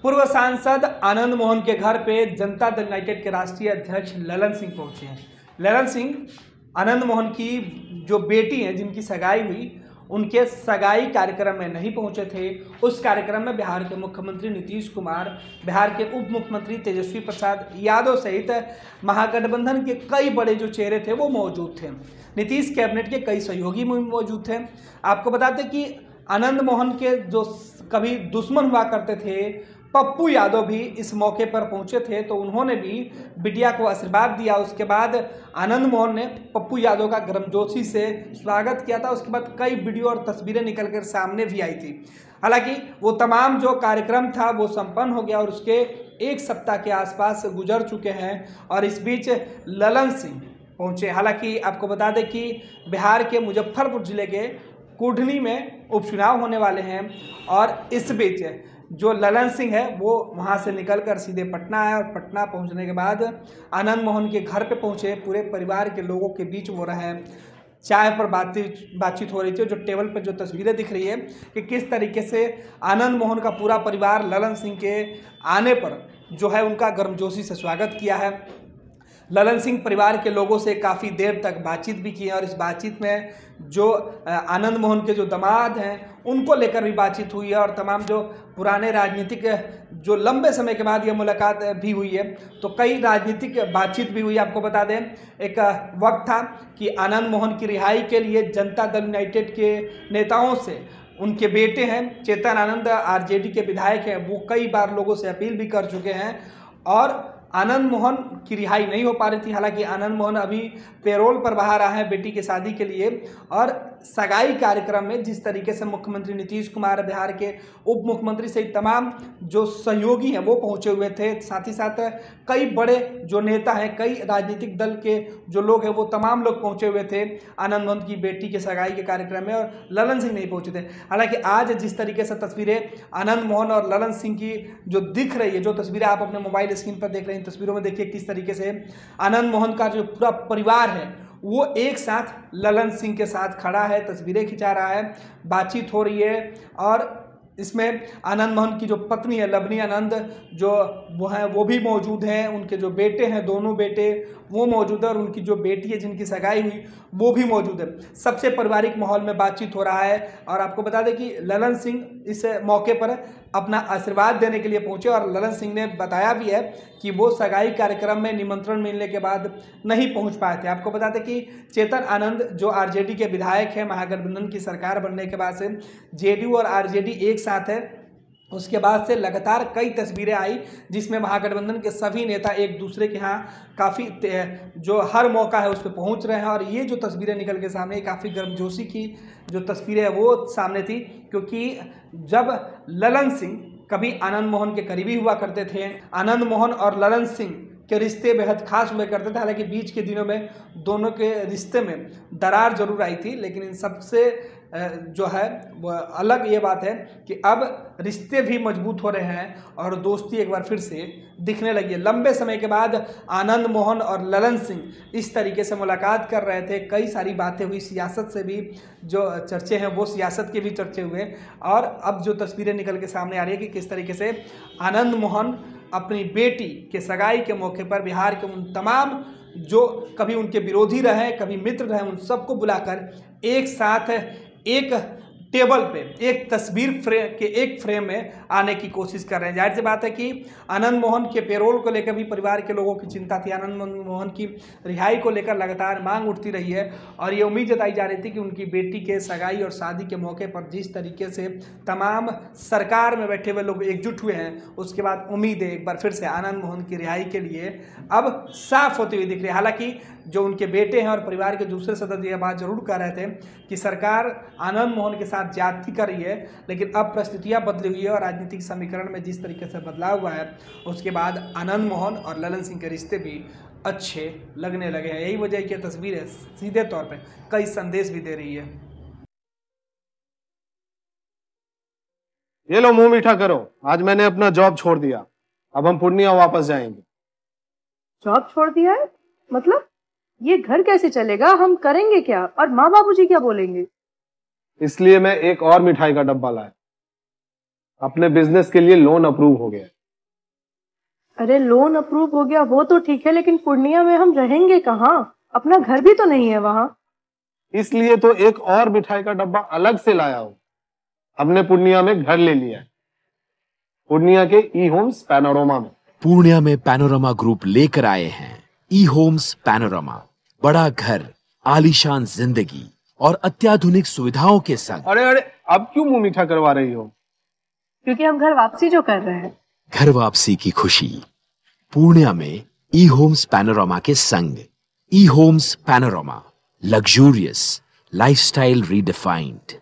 पूर्व सांसद आनंद मोहन के घर पे जनता दल यूनाइटेड के राष्ट्रीय अध्यक्ष ललन सिंह पहुंचे हैं। ललन सिंह आनंद मोहन की जो बेटी हैं जिनकी सगाई हुई, उनके सगाई कार्यक्रम में नहीं पहुंचे थे। उस कार्यक्रम में बिहार के मुख्यमंत्री नीतीश कुमार, बिहार के उप मुख्यमंत्री तेजस्वी प्रसाद यादव सहित महागठबंधन के कई बड़े जो चेहरे थे वो मौजूद थे। नीतीश कैबिनेट के कई सहयोगी मौजूद थे। आपको बताते कि आनंद मोहन के जो कभी दुश्मन हुआ करते थे पप्पू यादव भी इस मौके पर पहुंचे थे, तो उन्होंने भी बिटिया को आशीर्वाद दिया। उसके बाद आनंद मोहन ने पप्पू यादव का गर्मजोशी से स्वागत किया था। उसके बाद कई वीडियो और तस्वीरें निकल कर सामने भी आई थी। हालांकि वो तमाम जो कार्यक्रम था वो संपन्न हो गया और उसके एक सप्ताह के आसपास गुजर चुके हैं और इस बीच ललन सिंह पहुंचे। हालांकि आपको बता दें कि बिहार के मुजफ्फरपुर जिले के कुढ़नी में उपचुनाव होने वाले हैं और इस बीच जो ललन सिंह है वो वहां से निकलकर सीधे पटना आए और पटना पहुंचने के बाद आनंद मोहन के घर पे पहुंचे। पूरे परिवार के लोगों के बीच वो रहे, चाय पर बातचीत हो रही थी। जो टेबल पर जो तस्वीरें दिख रही है कि किस तरीके से आनंद मोहन का पूरा परिवार ललन सिंह के आने पर जो है उनका गर्मजोशी से स्वागत किया है। ललन सिंह परिवार के लोगों से काफ़ी देर तक बातचीत भी की है और इस बातचीत में जो आनंद मोहन के जो दामाद हैं उनको लेकर भी बातचीत हुई है और तमाम जो पुराने राजनीतिक जो लंबे समय के बाद यह मुलाकात भी हुई है, तो कई राजनीतिक बातचीत भी हुई। आपको बता दें एक वक्त था कि आनंद मोहन की रिहाई के लिए जनता दल यूनाइटेड के नेताओं से उनके बेटे हैं चेतन आनंद आरजेडी के विधायक हैं, वो कई बार लोगों से अपील भी कर चुके हैं और आनंद मोहन की रिहाई नहीं हो पा रही थी। हालांकि आनंद मोहन अभी पेरोल पर बाहर आए हैं बेटी की शादी के लिए और सगाई कार्यक्रम में जिस तरीके से मुख्यमंत्री नीतीश कुमार, बिहार के उप मुख्यमंत्री सहित तमाम जो सहयोगी हैं वो पहुंचे हुए थे। साथ ही साथ कई बड़े जो नेता हैं, कई राजनीतिक दल के जो लोग हैं वो तमाम लोग पहुंचे हुए थे आनंद मोहन की बेटी के सगाई के कार्यक्रम में और ललन सिंह नहीं पहुंचे थे। हालांकि आज जिस तरीके से तस्वीरें आनंद मोहन और ललन सिंह की जो दिख रही है, जो तस्वीरें आप अपने मोबाइल स्क्रीन पर देख रहे हैं, तस्वीरों में देखिए किस तरीके से आनंद मोहन का जो पूरा परिवार है वो एक साथ ललन सिंह के साथ खड़ा है, तस्वीरें खिंचा रहा है, बातचीत हो रही है। और इसमें आनंद मोहन की जो पत्नी है लवनी आनंद जो वो हैं वो भी मौजूद हैं, उनके जो बेटे हैं दोनों बेटे वो मौजूद है और उनकी जो बेटी है जिनकी सगाई हुई वो भी मौजूद है। सबसे पारिवारिक माहौल में बातचीत हो रहा है और आपको बता दें कि ललन सिंह इस मौके पर अपना आशीर्वाद देने के लिए पहुंचे और ललन सिंह ने बताया भी है कि वो सगाई कार्यक्रम में निमंत्रण मिलने के बाद नहीं पहुंच पाए थे। आपको बता दें कि चेतन आनंद जो आरजेडी के विधायक हैं, महागठबंधन की सरकार बनने के बाद से जेडीयू और आरजेडी एक साथ है, उसके बाद से लगातार कई तस्वीरें आई जिसमें महागठबंधन के सभी नेता एक दूसरे के यहाँ काफ़ी जो हर मौका है उस पर पहुँच रहे हैं और ये जो तस्वीरें निकल के सामने काफ़ी गर्मजोशी की जो तस्वीरें हैं वो सामने थी। क्योंकि जब ललन सिंह कभी आनंद मोहन के करीबी हुआ करते थे, आनंद मोहन और ललन सिंह के रिश्ते बेहद खास हुए करते थे। हालांकि बीच के दिनों में दोनों के रिश्ते में दरार जरूर आई थी, लेकिन इन सबसे जो है वो अलग ये बात है कि अब रिश्ते भी मजबूत हो रहे हैं और दोस्ती एक बार फिर से दिखने लगी है। लंबे समय के बाद आनंद मोहन और ललन सिंह इस तरीके से मुलाकात कर रहे थे, कई सारी बातें हुई, सियासत से भी जो चर्चे हैं वो सियासत के भी चर्चे हुए और अब जो तस्वीरें निकल के सामने आ रही है कि किस तरीके से आनंद मोहन अपनी बेटी के सगाई के मौके पर बिहार के उन तमाम जो कभी उनके विरोधी रहे, कभी मित्र रहे, उन सबको बुलाकर एक साथ एक टेबल पे एक तस्वीर एक फ्रेम में आने की कोशिश कर रहे हैं। जाहिर सी बात है कि आनंद मोहन के पेरोल को लेकर भी परिवार के लोगों की चिंता थी। आनंद मोहन की रिहाई को लेकर लगातार मांग उठती रही है और ये उम्मीद जताई जा रही थी कि उनकी बेटी के सगाई और शादी के मौके पर जिस तरीके से तमाम सरकार में बैठे हुए लोग एकजुट हुए हैं, उसके बाद उम्मीद है एक बार फिर से आनंद मोहन की रिहाई के लिए अब साफ होती हुई दिख रही है। हालांकि जो उनके बेटे हैं और परिवार के दूसरे सदस्य यह बात जरूर कह रहे थे कि सरकार आनंद मोहन के साथ ज्यादती कर रही है, लेकिन अब परिस्थितियां बदली हुई है और राजनीतिक समीकरण में जिस तरीके से बदलाव हुआ है उसके बाद आनंद मोहन और ललन सिंह के रिश्ते भी अच्छे लगने लगे हैं। यही वजह की तस्वीरें सीधे तौर पर कई संदेश भी दे रही है। ये लो मुंह मीठा करो, आज मैंने अपना जॉब छोड़ दिया, अब हम पूर्णिया वापस जाएंगे। जॉब छोड़ दिया है? मतलब ये घर कैसे चलेगा, हम करेंगे क्या और माँ बाबूजी क्या बोलेंगे? इसलिए मैं एक और मिठाई का डब्बा लाया, अपने बिजनेस के लिए लोन अप्रूव हो गया। अरे लोन अप्रूव हो गया वो तो ठीक है, लेकिन पूर्णिया में हम रहेंगे कहाँ? अपना घर भी तो नहीं है वहाँ। इसलिए तो एक और मिठाई का डब्बा अलग से लाया हूँ। हमने पूर्णिया में घर ले लिया है, पूर्णिया के ई होम्स पैनोरमा में। पूर्णिया में पैनोरमा ग्रुप लेकर आए हैं ई होम्स पैनोरमा। बड़ा घर, आलीशान जिंदगी और अत्याधुनिक सुविधाओं के संग। अरे अरे, अब क्यों मुंह मीठा करवा रही हो? क्योंकि हम घर वापसी जो कर रहे हैं। घर वापसी की खुशी पूर्णिया में ई होम्स पैनोरमा के संग। E Homes Panorama, luxurious lifestyle redefined.